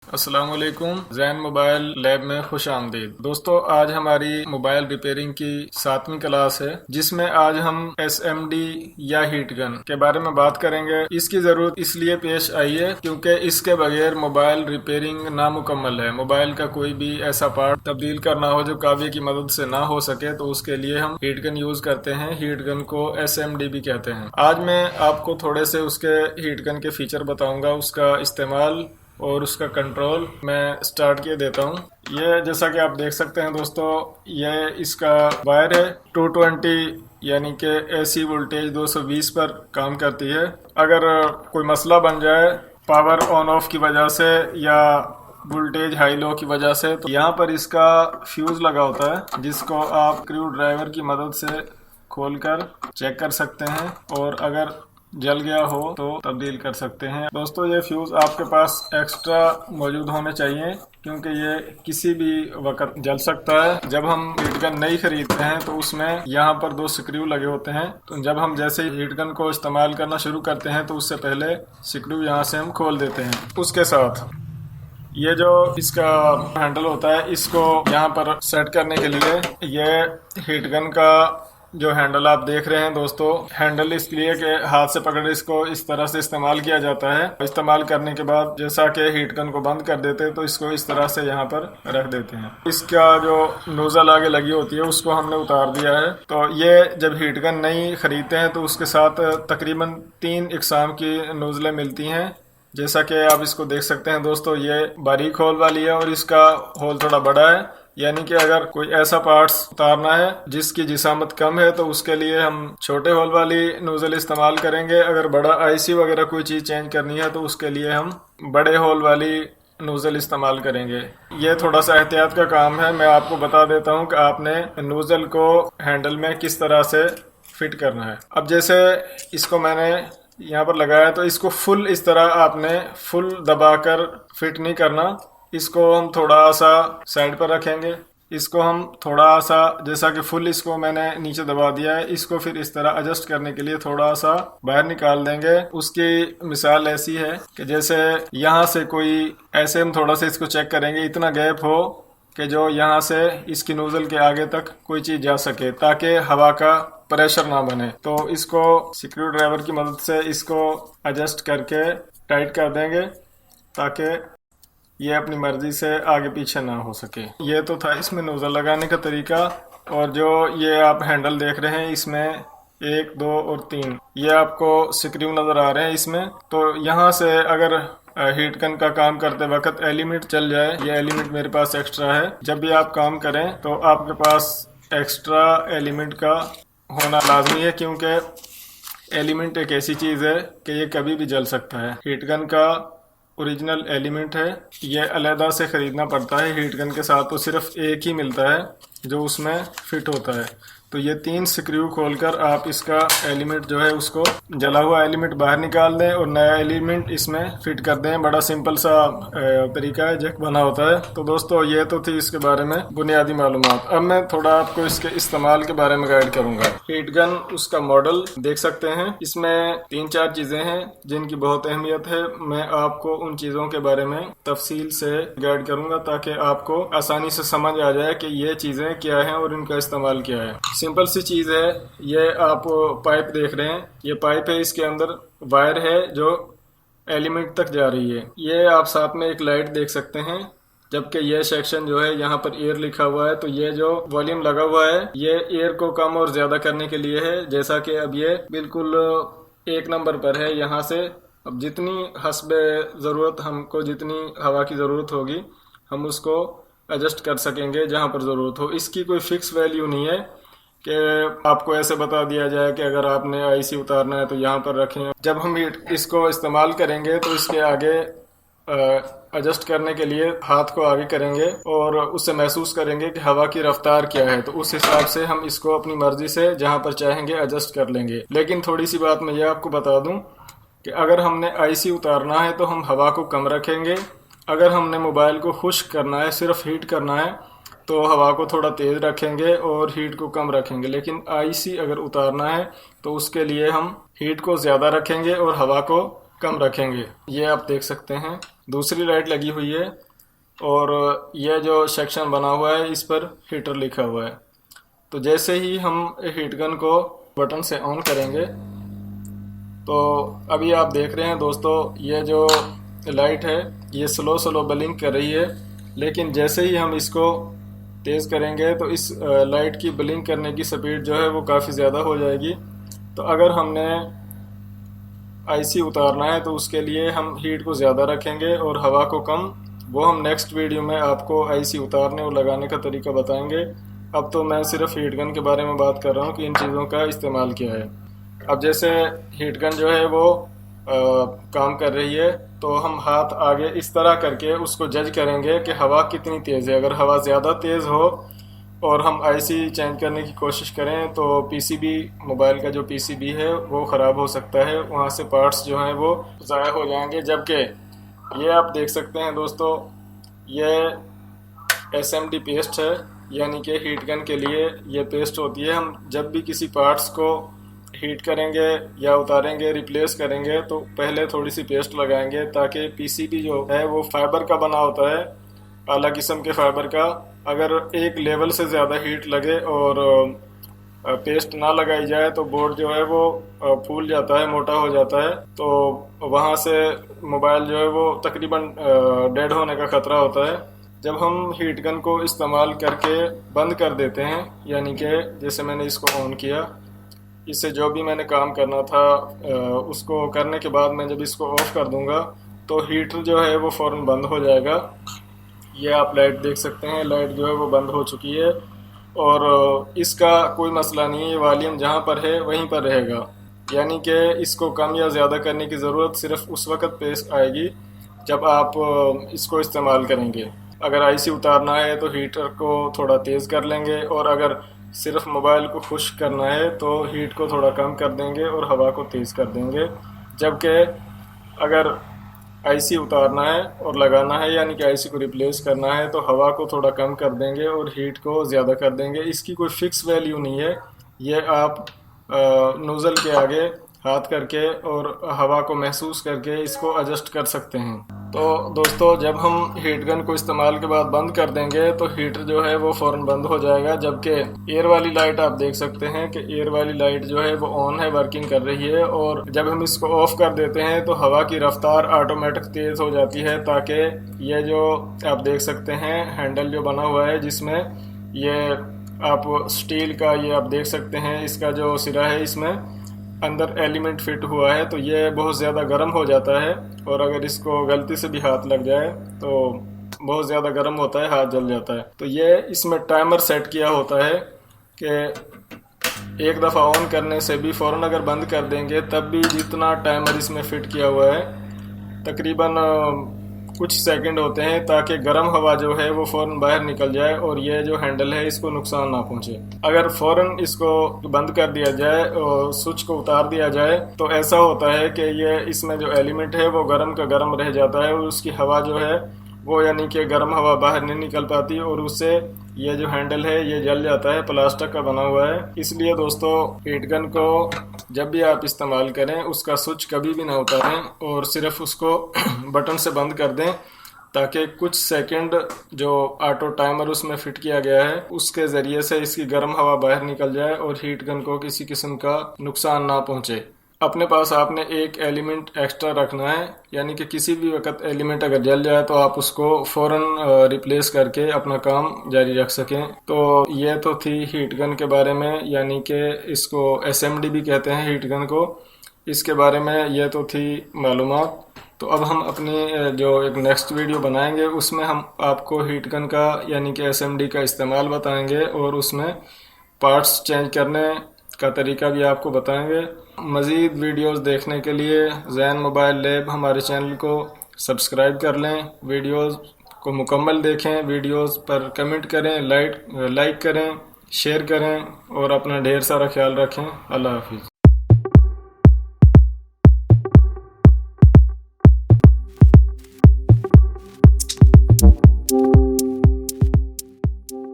अस्सलाम वालेकुम। Jain mobile lab में खुश आमदीद। दोस्तों, आज हमारी मोबाइल रिपेयरिंग की 7वीं क्लास है, जिसमें आज हम SMD या हीट गन के बारे में बात करेंगे। इसकी ज़रूरत इसलिए पेश आई है क्योंकि इसके बगैर मोबाइल रिपेयरिंग नामुकम्मल है। मोबाइल का कोई भी ऐसा पार्ट तब्दील करना हो जो काव्य की मदद से ना हो सके तो उसके लिए हम हीट गन यूज़ करते हैं। हीट गन को SMD भी कहते हैं। आज मैं आपको थोड़े से उसके हीट गन के फीचर बताऊंगा, उसका इस्तेमाल और उसका कंट्रोल। मैं स्टार्ट किए देता हूँ। ये जैसा कि आप देख सकते हैं दोस्तों, ये इसका वायर है 220 यानी कि AC वोल्टेज 220 पर काम करती है। अगर कोई मसला बन जाए पावर ऑन ऑफ की वजह से या वोल्टेज हाई लो की वजह से, तो यहाँ पर इसका फ्यूज लगा होता है जिसको आप स्क्रू ड्राइवर की मदद से खोलकर चेक कर सकते हैं और अगर जल गया हो तो तब्दील कर सकते हैं। दोस्तों, ये फ्यूज आपके पास एक्स्ट्रा मौजूद होने चाहिए क्योंकि ये किसी भी वक्त जल सकता है। जब हम हीट गन नहीं खरीदते हैं तो उसमें यहाँ पर 2 स्क्रू लगे होते हैं, तो जब हम जैसे ही हीट गन को इस्तेमाल करना शुरू करते हैं तो उससे पहले स्क्रू यहाँ से हम खोल देते हैं। उसके साथ ये जो इसका हैंडल होता है, इसको यहाँ पर सेट करने के लिए ये हीट गन का जो हैंडल आप देख रहे हैं दोस्तों, हैंडल इसलिए कि हाथ से पकड़ इसको इस तरह से इस्तेमाल किया जाता है। इस्तेमाल करने के बाद जैसा कि हीट गन को बंद कर देते हैं तो इसको इस तरह से यहाँ पर रख देते हैं। इसका जो नोजल आगे लगी होती है उसको हमने उतार दिया है। तो ये जब हीट गन नहीं खरीदते हैं तो उसके साथ तकरीबन 3 इकसाम की नोजलें मिलती हैं। जैसा कि आप इसको देख सकते हैं दोस्तों, ये बारीक होल वाली है और इसका होल थोड़ा बड़ा है, यानी कि अगर कोई ऐसा पार्ट्स उतारना है जिसकी जिसामत कम है तो उसके लिए हम छोटे होल वाली नोजल इस्तेमाल करेंगे। अगर बड़ा IC वगैरह कोई चीज़ चेंज करनी है तो उसके लिए हम बड़े होल वाली नोजल इस्तेमाल करेंगे। ये थोड़ा सा एहतियात का काम है। मैं आपको बता देता हूँ कि आपने नोजल को हैंडल में किस तरह से फिट करना है। अब जैसे इसको मैंने यहाँ पर लगाया तो इसको फुल इस तरह आपने फुल दबाकर फिट नहीं करना। इसको हम थोड़ा सा साइड पर रखेंगे। इसको हम थोड़ा सा, जैसा कि फुल इसको मैंने नीचे दबा दिया है, इसको फिर इस तरह एडजस्ट करने के लिए थोड़ा सा बाहर निकाल देंगे। उसकी मिसाल ऐसी है कि जैसे यहाँ से कोई ऐसे हम थोड़ा सा इसको चेक करेंगे, इतना गैप हो कि जो यहाँ से इसकी नोजल के आगे तक कोई चीज़ जा सके ताकि हवा का प्रेशर ना बने। तो इसको स्क्रू ड्राइवर की मदद से इसको एडजस्ट करके टाइट कर देंगे ताकि ये अपनी मर्जी से आगे पीछे ना हो सके। ये तो था इसमें नोजल लगाने का तरीका। और जो ये आप हैंडल देख रहे हैं, इसमें 1, 2 और 3 ये आपको स्क्रू नज़र आ रहे हैं इसमें। तो यहाँ से अगर हीट गन का काम करते वक्त एलिमेंट चल जाए, ये एलिमेंट मेरे पास एक्स्ट्रा है। जब भी आप काम करें तो आपके पास एक्स्ट्रा एलिमेंट का होना लाजमी है क्योंकि एलिमेंट एक ऐसी चीज़ है कि ये कभी भी जल सकता है। हीट गन का ओरिजिनल एलिमेंट है, ये अलहदा से ख़रीदना पड़ता है। हीट गन के साथ तो सिर्फ एक ही मिलता है जो उसमें फिट होता है। तो ये 3 स्क्रू खोलकर आप इसका एलिमेंट जो है उसको जला हुआ एलिमेंट बाहर निकाल दें और नया एलिमेंट इसमें फिट कर दें। बड़ा सिंपल सा तरीका है, जैक बना होता है। तो दोस्तों, ये तो थी इसके बारे में बुनियादी मालूमात। अब मैं थोड़ा आपको इसके इस्तेमाल के बारे में गाइड करूंगा। हीट गन, उसका मॉडल देख सकते हैं। इसमें 3-4 चीज़ें हैं जिनकी बहुत अहमियत है। मैं आपको उन चीज़ों के बारे में तफसील से गाइड करूंगा ताकि आपको आसानी से समझ आ जाए कि ये चीज़ें क्या हैं और इनका इस्तेमाल क्या है। सिंपल सी चीज़ है। ये आप पाइप देख रहे हैं, ये पाइप है, इसके अंदर वायर है जो एलिमेंट तक जा रही है। ये आप साथ में एक लाइट देख सकते हैं, जबकि ये सेक्शन जो है यहाँ पर एयर लिखा हुआ है। तो ये जो वॉल्यूम लगा हुआ है ये एयर को कम और ज़्यादा करने के लिए है। जैसा कि अब ये बिल्कुल 1 नंबर पर है। यहाँ से अब जितनी हस्बे ज़रूरत हमको जितनी हवा की ज़रूरत होगी हम उसको एडजस्ट कर सकेंगे जहाँ पर ज़रूरत हो। इसकी कोई फिक्स वैल्यू नहीं है कि आपको ऐसे बता दिया जाए कि अगर आपने IC उतारना है तो यहाँ पर रखें। जब हम इसको इस्तेमाल करेंगे तो इसके आगे एडजस्ट करने के लिए हाथ को आगे करेंगे और उससे महसूस करेंगे कि हवा की रफ्तार क्या है। तो उस हिसाब से हम इसको अपनी मर्जी से जहाँ पर चाहेंगे एडजस्ट कर लेंगे। लेकिन थोड़ी सी बात मैं ये आपको बता दूँ कि अगर हमने IC उतारना है तो हम हवा को कम रखेंगे। अगर हमने मोबाइल को खुश्क करना है, सिर्फ हीट करना है, तो हवा को थोड़ा तेज़ रखेंगे और हीट को कम रखेंगे। लेकिन IC अगर उतारना है तो उसके लिए हम हीट को ज़्यादा रखेंगे और हवा को कम रखेंगे। ये आप देख सकते हैं दूसरी लाइट लगी हुई है और यह जो सेक्शन बना हुआ है इस पर हीटर लिखा हुआ है। तो जैसे ही हम हीट गन को बटन से ऑन करेंगे तो अभी आप देख रहे हैं दोस्तों, ये जो लाइट है ये स्लो स्लो ब्लिंक कर रही है, लेकिन जैसे ही हम इसको तेज़ करेंगे तो इस लाइट की ब्लिंक करने की स्पीड जो है वो काफ़ी ज़्यादा हो जाएगी। तो अगर हमने आईसी उतारना है तो उसके लिए हम हीट को ज़्यादा रखेंगे और हवा को कम। वो हम नेक्स्ट वीडियो में आपको आईसी उतारने और लगाने का तरीका बताएंगे। अब तो मैं सिर्फ हीट गन के बारे में बात कर रहा हूँ कि इन चीज़ों का इस्तेमाल किया है। अब जैसे हीट गन जो है वो काम कर रही है तो हम हाथ आगे इस तरह करके उसको जज करेंगे कि हवा कितनी तेज़ है। अगर हवा ज़्यादा तेज़ हो और हम आईसी चेंज करने की कोशिश करें तो पीसीबी, मोबाइल का जो पीसीबी है वो ख़राब हो सकता है, वहाँ से पार्ट्स जो हैं वो ज़ाया हो जाएंगे। जबकि ये आप देख सकते हैं दोस्तों, ये एसएमडी पेस्ट है, यानी कि हीट गन के लिए ये पेस्ट होती है। हम जब भी किसी पार्ट्स को हीट करेंगे या उतारेंगे, रिप्लेस करेंगे, तो पहले थोड़ी सी पेस्ट लगाएंगे ताकि पीसीबी जो है वो फाइबर का बना होता है, आला किस्म के फाइबर का। अगर एक लेवल से ज़्यादा हीट लगे और पेस्ट ना लगाई जाए तो बोर्ड जो है वो फूल जाता है, मोटा हो जाता है, तो वहाँ से मोबाइल जो है वो तकरीबन डेड होने का ख़तरा होता है। जब हम हीट गन को इस्तेमाल करके बंद कर देते हैं, यानी कि जैसे मैंने इसको ऑन किया, इससे जो भी मैंने काम करना था उसको करने के बाद मैं जब इसको ऑफ कर दूंगा तो हीटर जो है वो फ़ौरन बंद हो जाएगा। ये आप लाइट देख सकते हैं, लाइट जो है वो बंद हो चुकी है और इसका कोई मसला नहीं है, वॉल्यूम जहाँ पर है वहीं पर रहेगा। यानी कि इसको कम या ज़्यादा करने की ज़रूरत सिर्फ उस वक़्त पेश आएगी जब आप इसको इस्तेमाल करेंगे। अगर आईसी उतारना है तो हीटर को थोड़ा तेज़ कर लेंगे और अगर सिर्फ मोबाइल को खुश्क करना है तो हीट को थोड़ा कम कर देंगे और हवा को तेज़ कर देंगे। जबकि अगर आईसी उतारना है और लगाना है, यानी कि आईसी को रिप्लेस करना है, तो हवा को थोड़ा कम कर देंगे और हीट को ज़्यादा कर देंगे। इसकी कोई फ़िक्स वैल्यू नहीं है, ये आप नोज़ल के आगे हाथ करके और हवा को महसूस करके इसको एडजस्ट कर सकते हैं। तो दोस्तों, जब हम हीट गन को इस्तेमाल के बाद बंद कर देंगे तो हीटर जो है वो फ़ौरन बंद हो जाएगा। जबकि एयर वाली लाइट आप देख सकते हैं कि एयर वाली लाइट जो है वो ऑन है, वर्किंग कर रही है, और जब हम इसको ऑफ कर देते हैं तो हवा की रफ्तार ऑटोमेटिक तेज़ हो जाती है, ताकि ये जो आप देख सकते हैं हैंडल जो बना हुआ है जिसमें ये आप स्टील का, ये आप देख सकते हैं इसका जो सिरा है इसमें अंदर एलिमेंट फिट हुआ है, तो ये बहुत ज़्यादा गर्म हो जाता है और अगर इसको गलती से भी हाथ लग जाए तो बहुत ज़्यादा गर्म होता है, हाथ जल जाता है। तो ये इसमें टाइमर सेट किया होता है कि एक दफ़ा ऑन करने से भी फ़ौरन अगर बंद कर देंगे तब भी जितना टाइमर इसमें फ़िट किया हुआ है तकरीबन कुछ सेकंड होते हैं, ताकि गर्म हवा जो है वो फ़ौरन बाहर निकल जाए और ये जो हैंडल है इसको नुकसान ना पहुंचे। अगर फ़ौरन इसको बंद कर दिया जाए और स्विच को उतार दिया जाए तो ऐसा होता है कि ये इसमें जो एलिमेंट है वो गर्म का गर्म रह जाता है और उसकी हवा जो है वो, यानी कि गर्म हवा बाहर नहीं निकल पाती और उससे ये जो हैंडल है ये जल जाता है, प्लास्टिक का बना हुआ है। इसलिए दोस्तों, हीट गन को जब भी आप इस्तेमाल करें उसका स्विच कभी भी ना उतारें और सिर्फ उसको बटन से बंद कर दें, ताकि कुछ सेकंड जो ऑटो टाइमर उसमें फिट किया गया है उसके ज़रिए से इसकी गर्म हवा बाहर निकल जाए और हीट गन को किसी किस्म का नुकसान ना पहुंचे। अपने पास आपने एक एलिमेंट एक्स्ट्रा रखना है, यानी कि किसी भी वक्त एलिमेंट अगर जल जाए तो आप उसको फ़ौरन रिप्लेस करके अपना काम जारी रख सकें। तो ये तो थी हीट गन के बारे में, यानी कि इसको एसएमडी भी कहते हैं हीट गन को। इसके बारे में ये तो थी मालूमात। तो अब हम अपनी जो एक नेक्स्ट वीडियो बनाएंगे उसमें हम आपको हीट गन का यानी कि एसएमडी का इस्तेमाल बताएंगे और उसमें पार्ट्स चेंज करने का तरीका भी आपको बताएंगे। मज़ीद वीडियोस देखने के लिए ज़ैन मोबाइल लैब हमारे चैनल को सब्सक्राइब कर लें, वीडियोस को मुकम्मल देखें, वीडियोस पर कमेंट करें, लाइक करें, शेयर करें और अपना ढेर सारा ख्याल रखें। अल्लाह हाफिज़।